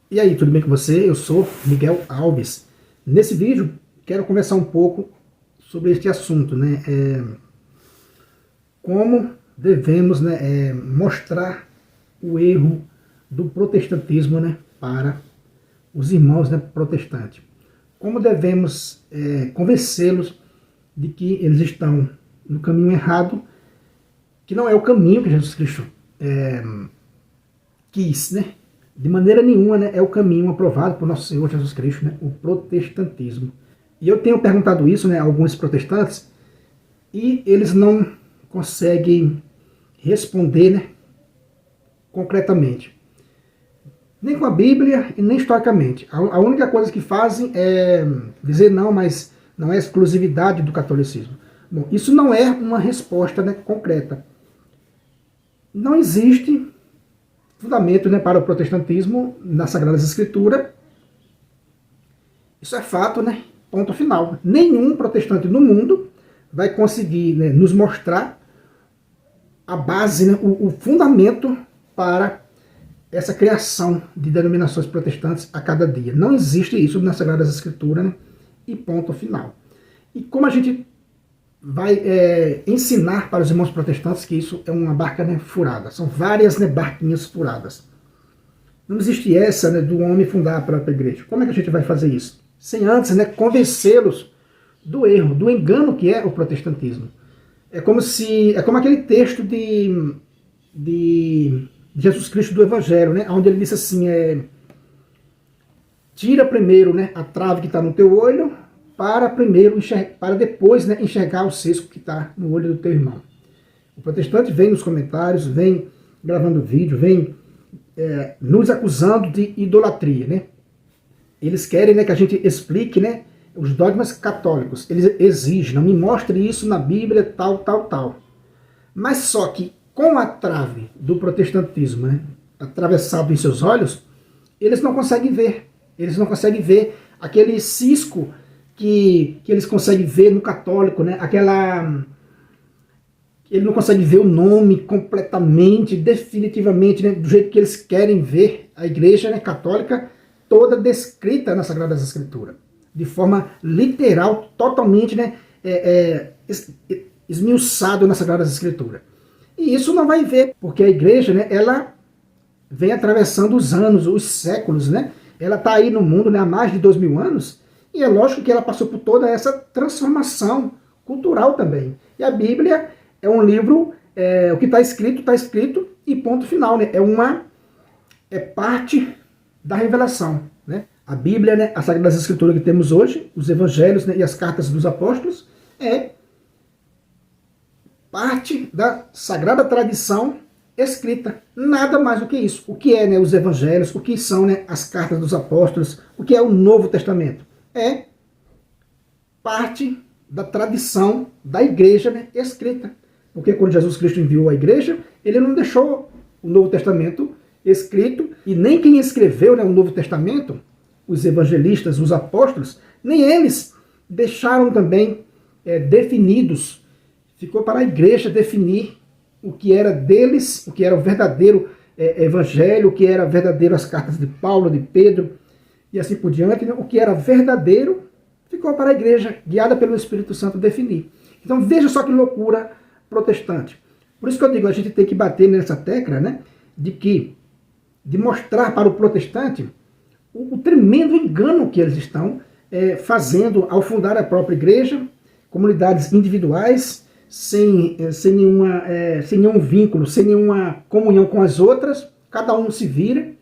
E aí, tudo bem com você? Eu sou Miguel Alves. Nesse vídeo, quero conversar um pouco sobre este assunto, né? Como devemos, né, mostrar o erro do protestantismo, né, para os irmãos, né, protestantes. Como devemos convencê-los de que eles estão no caminho errado, que não é o caminho que Jesus Cristo quis, né? De maneira nenhuma, né, é o caminho aprovado por nosso Senhor Jesus Cristo, né, o protestantismo. E eu tenho perguntado isso, né, a alguns protestantes, e eles não conseguem responder, né, concretamente. Nem com a Bíblia e nem historicamente. A única coisa que fazem é dizer não, mas não é exclusividade do catolicismo. Bom, isso não é uma resposta, né, concreta. Não existe fundamento, né, para o protestantismo nas Sagradas Escrituras. Isso é fato, né? Ponto final. Nenhum protestante no mundo vai conseguir, né, nos mostrar a base, né, o fundamento para essa criação de denominações protestantes a cada dia. Não existe isso nas Sagradas Escrituras, né? E ponto final. E como a gente vai ensinar para os irmãos protestantes que isso é uma barca, né, furada. São várias, né, barquinhas furadas. Não existe essa, né, do homem fundar a própria igreja. Como é que a gente vai fazer isso? Sem antes, né, convencê-los do erro, do engano que é o protestantismo. É como aquele texto de Jesus Cristo do Evangelho, né, onde ele disse assim, tira primeiro, né, a trave que está no teu olho, para depois, né, enxergar o cisco que está no olho do teu irmão. O protestante vem nos comentários, vem gravando vídeo, vem nos acusando de idolatria, né? Eles querem, né, que a gente explique, né, os dogmas católicos. Eles exigem, não me mostre isso na Bíblia, tal, tal, tal. Mas só que com a trave do protestantismo, né, atravessado em seus olhos, eles não conseguem ver. Eles não conseguem ver aquele cisco que eles conseguem ver no católico, né? Ele não consegue ver o nome completamente, definitivamente, né, do jeito que eles querem ver a igreja, né, católica toda descrita nas Sagradas Escrituras, de forma literal, totalmente, né, esmiuçado nas Sagradas Escrituras. E isso não vai ver, porque a igreja, né, ela vem atravessando os anos, os séculos, né? Ela está aí no mundo, né, há mais de 2000 anos, e é lógico que ela passou por toda essa transformação cultural também. E a Bíblia é um livro, o que está escrito, e ponto final, né? É parte da revelação, né? A Bíblia, né, a Sagrada Escritura que temos hoje, os Evangelhos, né, e as cartas dos apóstolos, é parte da sagrada tradição escrita. Nada mais do que isso. O que é, né, os Evangelhos, o que são, né, as cartas dos apóstolos, o que é o Novo Testamento? É parte da tradição da igreja, né, escrita. Porque quando Jesus Cristo enviou a igreja, ele não deixou o Novo Testamento escrito, e nem quem escreveu, né, o Novo Testamento, os evangelistas, os apóstolos, nem eles deixaram também definidos. Ficou para a igreja definir o que era deles, o que era o verdadeiro evangelho, o que era verdadeiro as cartas de Paulo, de Pedro, e assim por diante, né? O que era verdadeiro ficou para a igreja, guiada pelo Espírito Santo, definir. Então veja só que loucura protestante. Por isso que eu digo, a gente tem que bater nessa tecla, né, de mostrar para o protestante o tremendo engano que eles estão fazendo ao fundar a própria igreja, comunidades individuais, sem nenhum vínculo, sem nenhuma comunhão com as outras, cada um se vira.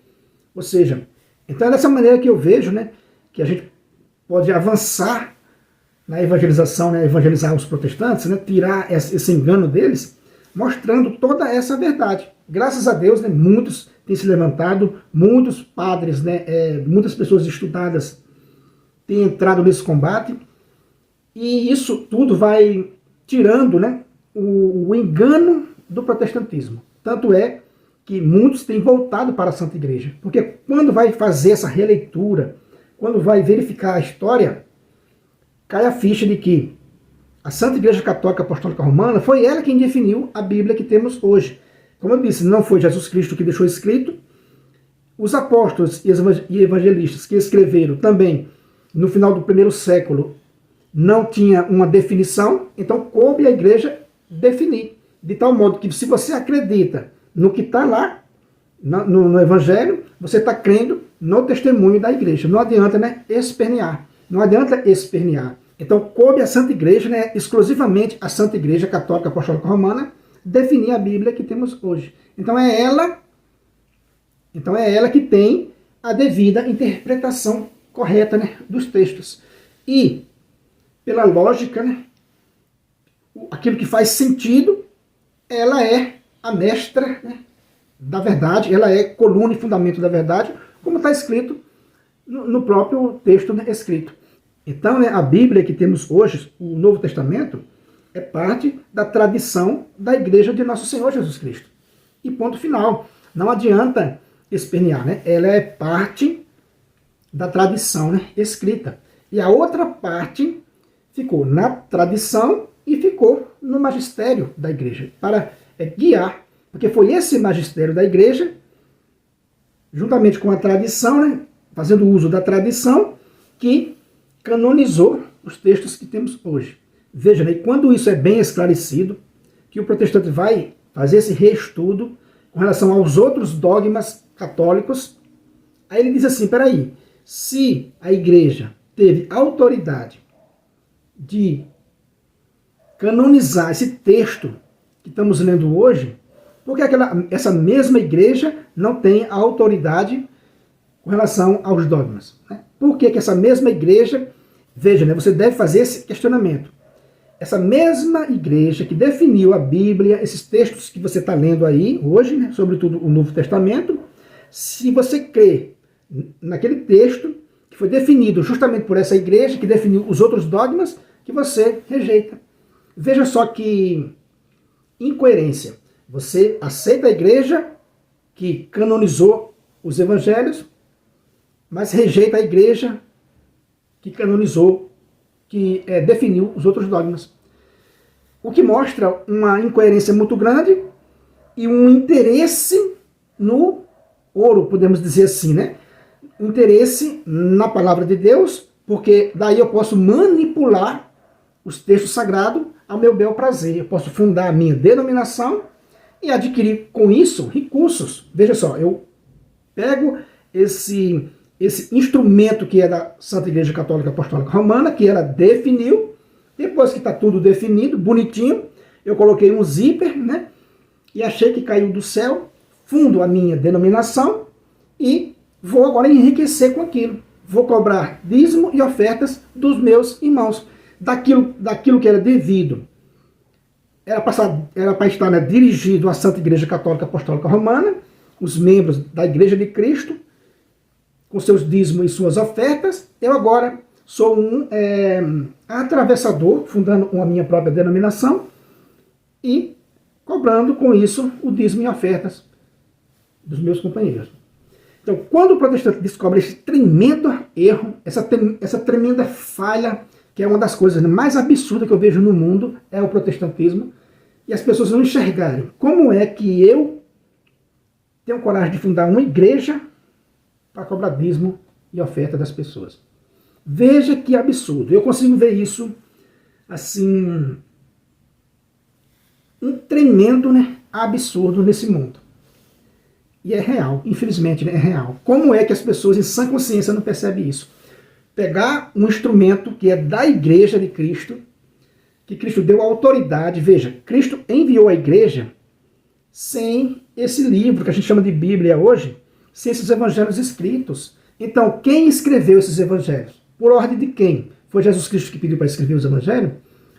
Ou seja, então é dessa maneira que eu vejo, né, que a gente pode avançar na evangelização, né, evangelizar os protestantes, né, tirar esse engano deles, mostrando toda essa verdade. Graças a Deus, né, muitos têm se levantado, muitos padres, né, muitas pessoas estudadas têm entrado nesse combate, e isso tudo vai tirando, né, o engano do protestantismo. Tanto é que muitos têm voltado para a Santa Igreja, porque quando vai fazer essa releitura, quando vai verificar a história, cai a ficha de que a Santa Igreja Católica Apostólica Romana foi ela quem definiu a Bíblia que temos hoje. Como eu disse, não foi Jesus Cristo que deixou escrito, os apóstolos e evangelistas que escreveram também no final do primeiro século não tinha uma definição, então coube a igreja definir, de tal modo que se você acredita no que está lá, no Evangelho, você está crendo no testemunho da igreja. Não adianta, né, espernear. Não adianta espernear. Então, coube à Santa Igreja, né, exclusivamente a Santa Igreja Católica Apostólica Romana, definir a Bíblia que temos hoje. Então é ela que tem a devida interpretação correta, né, dos textos. E, pela lógica, né, aquilo que faz sentido, ela é a mestra, né, da verdade, ela é coluna e fundamento da verdade, como está escrito no próprio texto, né, escrito. Então, né, a Bíblia que temos hoje, o Novo Testamento, é parte da tradição da Igreja de Nosso Senhor Jesus Cristo. E ponto final. Não adianta espernear, né? Ela é parte da tradição, né, escrita. E a outra parte ficou na tradição e ficou no magistério da Igreja, para guiar. Porque foi esse magistério da Igreja, juntamente com a tradição, né, fazendo uso da tradição, que canonizou os textos que temos hoje. Veja, né, quando isso é bem esclarecido, que o protestante vai fazer esse reestudo com relação aos outros dogmas católicos, aí ele diz assim, peraí, se a Igreja teve autoridade de canonizar esse texto que estamos lendo hoje, por que essa mesma Igreja não tem a autoridade com relação aos dogmas? Né? Por que essa mesma Igreja, veja, né, você deve fazer esse questionamento. Essa mesma Igreja que definiu a Bíblia, esses textos que você está lendo aí hoje, né, sobretudo o Novo Testamento, se você crê naquele texto que foi definido justamente por essa Igreja, que definiu os outros dogmas, que você rejeita. Veja só que incoerência. Você aceita a Igreja que canonizou os Evangelhos, mas rejeita a Igreja que canonizou, que definiu os outros dogmas. O que mostra uma incoerência muito grande e um interesse no ouro, podemos dizer assim, né? Um interesse na palavra de Deus, porque daí eu posso manipular os textos sagrados ao meu bel prazer. Eu posso fundar a minha denominação e adquirir com isso recursos. Veja só, eu pego esse instrumento que é da Santa Igreja Católica Apostólica Romana, que ela definiu, depois que está tudo definido, bonitinho, eu coloquei um zíper, né, e achei que caiu do céu, fundo a minha denominação e vou agora enriquecer com aquilo. Vou cobrar dízimo e ofertas dos meus irmãos, daquilo que era devido. Era para estar, né, dirigido à Santa Igreja Católica Apostólica Romana, os membros da Igreja de Cristo, com seus dízimos e suas ofertas. Eu agora sou um atravessador, fundando a minha própria denominação e cobrando com isso o dízimo e ofertas dos meus companheiros. Então, quando o protestante descobre esse tremendo erro, essa tremenda falha, que é uma das coisas mais absurdas que eu vejo no mundo, é o protestantismo, e as pessoas não enxergarem como é que eu tenho coragem de fundar uma igreja para cobrar dízimo e oferta das pessoas. Veja que absurdo. Eu consigo ver isso, assim, um tremendo, né, absurdo nesse mundo. E é real, infelizmente, né, é real. Como é que as pessoas em sã consciência não percebem isso? Pegar um instrumento que é da Igreja de Cristo, que Cristo deu autoridade. Veja, Cristo enviou a igreja sem esse livro que a gente chama de Bíblia hoje, sem esses evangelhos escritos. Então, quem escreveu esses evangelhos? Por ordem de quem? Foi Jesus Cristo que pediu para escrever os evangelhos?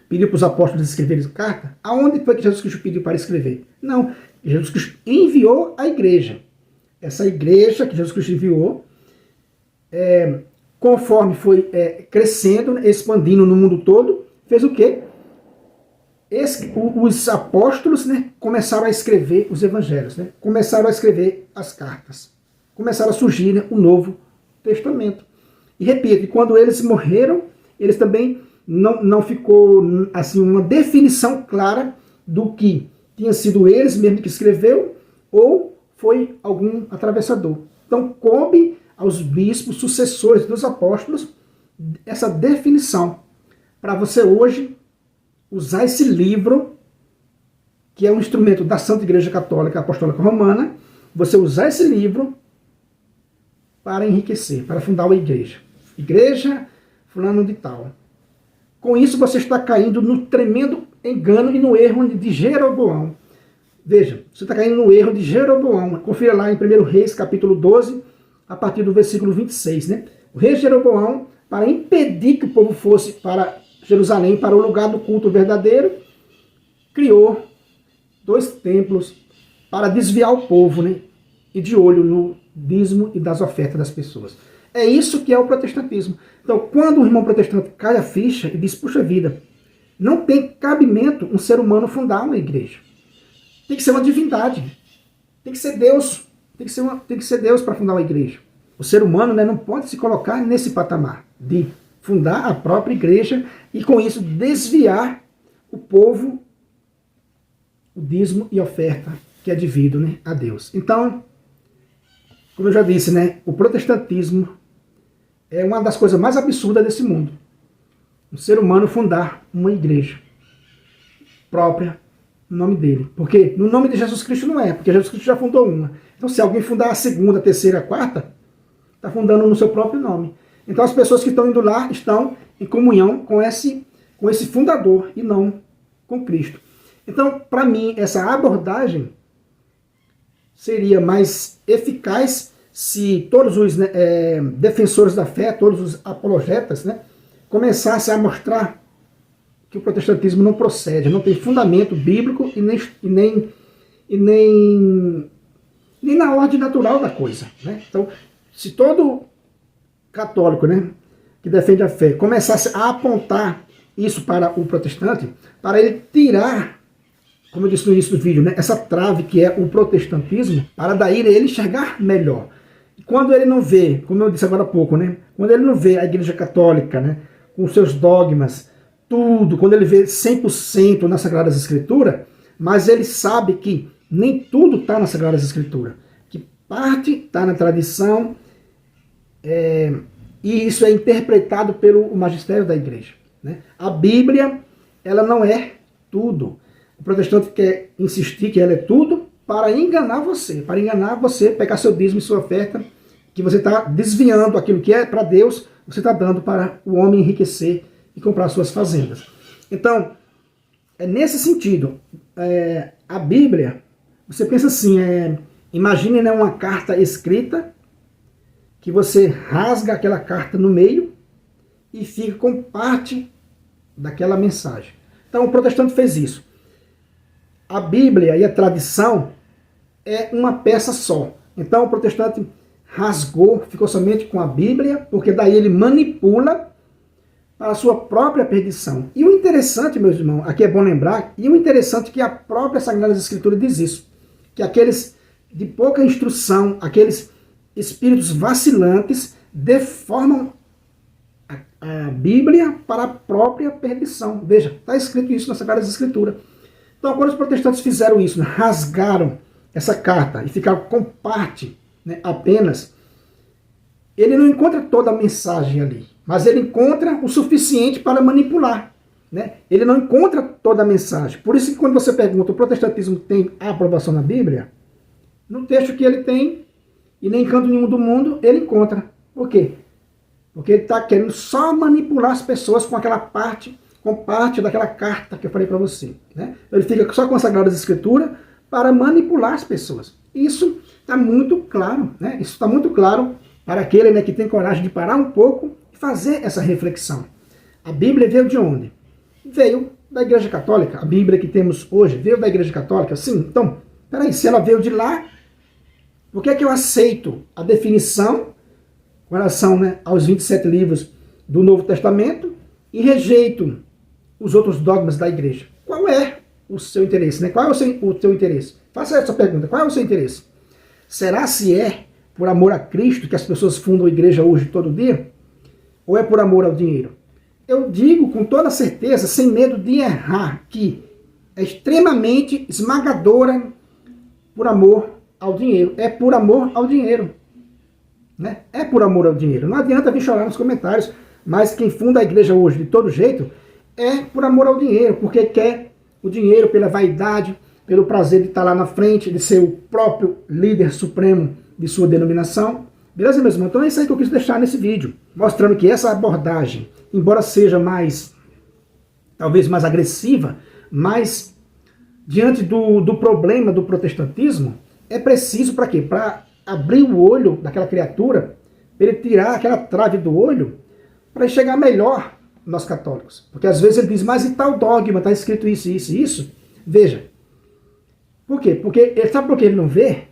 Pediu para os apóstolos escreverem carta? Aonde foi que Jesus Cristo pediu para escrever? Não, Jesus Cristo enviou a igreja. Essa igreja que Jesus Cristo enviou, conforme foi crescendo, expandindo no mundo todo, fez o quê? Os apóstolos, né, começaram a escrever os evangelhos, né, começaram a escrever as cartas, começaram a surgir, né, o Novo Testamento. E repito, quando eles morreram, eles também não ficou assim uma definição clara do que tinha sido eles mesmo que escreveu ou foi algum atravessador. Então, coube aos bispos, sucessores dos apóstolos, essa definição, para você hoje usar esse livro, que é um instrumento da Santa Igreja Católica Apostólica Romana, você usar esse livro para enriquecer, para fundar uma igreja. Igreja fulano de tal. Com isso você está caindo no tremendo engano e no erro de Jeroboão. Veja, você está caindo no erro de Jeroboão. Confira lá em 1 Reis, capítulo 12, a partir do versículo 26. Né? O rei Jeroboão, para impedir que o povo fosse para Jerusalém, para o lugar do culto verdadeiro, criou 2 templos para desviar o povo, né? E de olho no dízimo e das ofertas das pessoas. É isso que é o protestantismo. Então, quando o irmão protestante cai a ficha e diz, puxa vida, não tem cabimento um ser humano fundar uma igreja. Tem que ser uma divindade. Tem que ser Deus. Tem que ser Deus para fundar uma igreja. O ser humano, né, não pode se colocar nesse patamar de fundar a própria igreja e com isso desviar o povo, o dízimo e oferta que é devido, né, a Deus. Então, como eu já disse, né, o protestantismo é uma das coisas mais absurdas desse mundo. Um ser humano fundar uma igreja própria no nome dele. Porque no nome de Jesus Cristo não é, porque Jesus Cristo já fundou uma. Então se alguém fundar a segunda, a terceira, a quarta, está fundando no seu próprio nome. Então as pessoas que estão indo lá estão em comunhão com esse fundador e não com Cristo. Então, para mim, essa abordagem seria mais eficaz se todos os defensores da fé, todos os apologetas, né, começassem a mostrar que o protestantismo não procede, não tem fundamento bíblico e nem na ordem natural da coisa. Né? Então, se todo católico, né, que defende a fé começasse a apontar isso para o protestante, para ele tirar, como eu disse no início do vídeo, né, essa trave que é o protestantismo, para daí ele enxergar melhor. E quando ele não vê, como eu disse agora há pouco, né, quando ele não vê a Igreja Católica, né, com seus dogmas, tudo, quando ele vê 100% nas Sagradas Escrituras, mas ele sabe que nem tudo está nas Sagradas Escrituras, que parte está na tradição, e isso é interpretado pelo magistério da igreja. Né? A Bíblia, ela não é tudo. O protestante quer insistir que ela é tudo para enganar você, pegar seu dízimo e sua oferta, que você está desviando aquilo que é para Deus, você está dando para o homem enriquecer e comprar suas fazendas. Então, é nesse sentido, a Bíblia, você pensa assim, imagine, né, uma carta escrita, que você rasga aquela carta no meio e fica com parte daquela mensagem. Então o protestante fez isso. A Bíblia e a tradição é uma peça só. Então o protestante rasgou, ficou somente com a Bíblia, porque daí ele manipula para a sua própria perdição. E o interessante, meus irmãos, aqui é bom lembrar, e o interessante é que a própria Sagrada Escritura diz isso, que aqueles de pouca instrução, aqueles espíritos vacilantes deformam a Bíblia para a própria perdição. Veja, está escrito isso nas Sagradas Escrituras. Então, quando os protestantes fizeram isso, né, rasgaram essa carta e ficaram com parte, né, apenas, ele não encontra toda a mensagem ali, mas ele encontra o suficiente para manipular. Né? Ele não encontra toda a mensagem. Por isso que quando você pergunta, o protestantismo tem a aprovação na Bíblia? No texto que ele tem, e nem em canto nenhum do mundo, ele encontra. Por quê? Porque ele está querendo só manipular as pessoas com aquela parte, com parte daquela carta que eu falei para você. Né? Ele fica só com as Sagradas Escrituras para manipular as pessoas. Isso está muito claro. Né? Isso está muito claro para aquele, né, que tem coragem de parar um pouco e fazer essa reflexão. A Bíblia veio de onde? Veio da Igreja Católica. A Bíblia que temos hoje veio da Igreja Católica? Sim. Então, peraí, se ela veio de lá, por que é que eu aceito a definição com relação, né, aos 27 livros do Novo Testamento e rejeito os outros dogmas da igreja? Qual é o seu interesse? Né? Qual é o seu interesse? Faça essa pergunta. Qual é o seu interesse? Será se é por amor a Cristo que as pessoas fundam a igreja hoje todo dia? Ou é por amor ao dinheiro? Eu digo com toda certeza, sem medo de errar, que é extremamente esmagadora por amor ao dinheiro. É por amor ao dinheiro. né? É por amor ao dinheiro. Não adianta vir chorar nos comentários, mas quem funda a igreja hoje de todo jeito é por amor ao dinheiro, porque quer o dinheiro pela vaidade, pelo prazer de estar lá na frente, de ser o próprio líder supremo de sua denominação. Beleza, meus irmãos? Então é isso aí que eu quis deixar nesse vídeo, mostrando que essa abordagem, embora seja talvez mais agressiva, mas diante do problema do protestantismo, é preciso para quê? Para abrir o olho daquela criatura, para ele tirar aquela trave do olho, para enxergar melhor nós católicos. Porque às vezes ele diz, mas e tal dogma, está escrito isso, isso e isso. Veja. Por quê? Sabe por que ele não vê?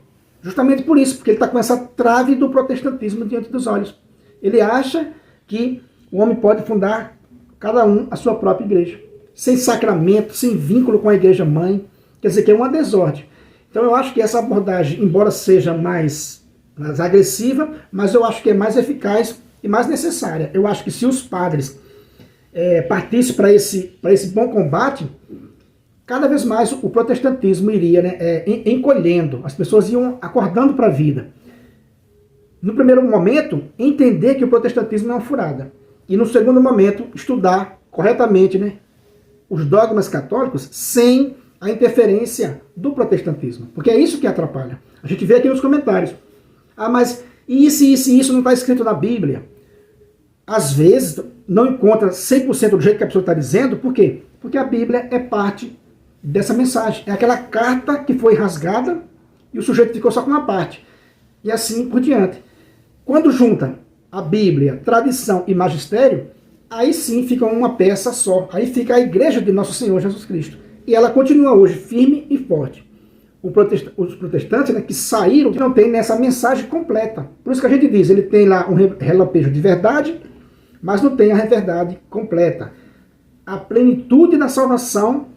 Justamente por isso, porque ele está com essa trave do protestantismo diante dos olhos. Ele acha que o homem pode fundar, cada um, a sua própria igreja. Sem sacramento, sem vínculo com a igreja mãe. Quer dizer, que é uma desordem. Então eu acho que essa abordagem, embora seja mais agressiva, mas eu acho que é mais eficaz e mais necessária. Eu acho que se os padres partissem para esse bom combate, cada vez mais o protestantismo iria encolhendo, as pessoas iam acordando para a vida. No primeiro momento, entender que o protestantismo é uma furada. E no segundo momento, estudar corretamente os dogmas católicos sem a interferência do protestantismo. Porque é isso que atrapalha. A gente vê aqui nos comentários. Ah, mas isso não está escrito na Bíblia. Às vezes, não encontra 100% do jeito que a pessoa está dizendo. Por quê? Porque a Bíblia é parte dessa mensagem. É aquela carta que foi rasgada e o sujeito ficou só com uma parte. E assim por diante. Quando junta a Bíblia, tradição e magistério, aí sim fica uma peça só. Aí fica a igreja de Nosso Senhor Jesus Cristo. E ela continua hoje firme e forte. Os protestantes que saíram não tem nessa mensagem completa. Por isso que a gente diz, ele tem lá um relampejo de verdade, mas não tem a verdade completa. A plenitude da salvação,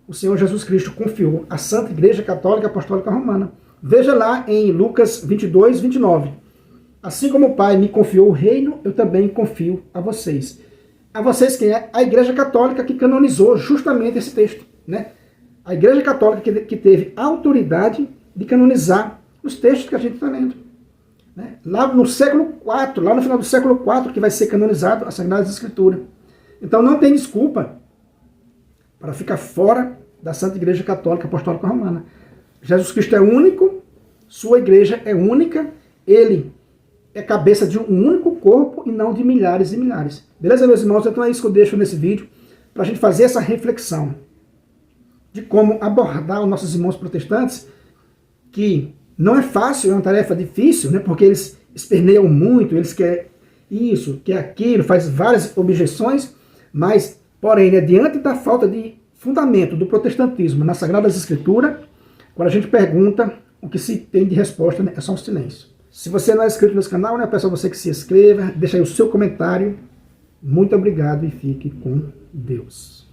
o Senhor Jesus Cristo confiou à Santa Igreja Católica Apostólica Romana. Veja lá em Lucas 22, 29. Assim como o Pai me confiou o reino, eu também confio a vocês. A vocês quem é? A Igreja Católica que canonizou justamente esse texto. A Igreja Católica que teve a autoridade de canonizar os textos que a gente está lendo. Lá no século IV, lá no final do século IV, que vai ser canonizado a Sagrada Escritura. Então não tem desculpa para ficar fora da Santa Igreja Católica Apostólica Romana. Jesus Cristo é único, sua igreja é única, ele é cabeça de um único corpo e não de milhares e milhares. Beleza, meus irmãos? Então é isso que eu deixo nesse vídeo, para a gente fazer essa reflexão de como abordar os nossos irmãos protestantes, que não é fácil, é uma tarefa difícil, porque eles esperneiam muito, eles querem isso, querem aquilo, fazem várias objeções, mas, porém, diante da falta de fundamento do protestantismo nas Sagradas Escrituras, quando a gente pergunta, o que se tem de resposta é só um silêncio. Se você não é inscrito nesse canal, eu peço a você que se inscreva, deixa aí o seu comentário. Muito obrigado e fique com Deus.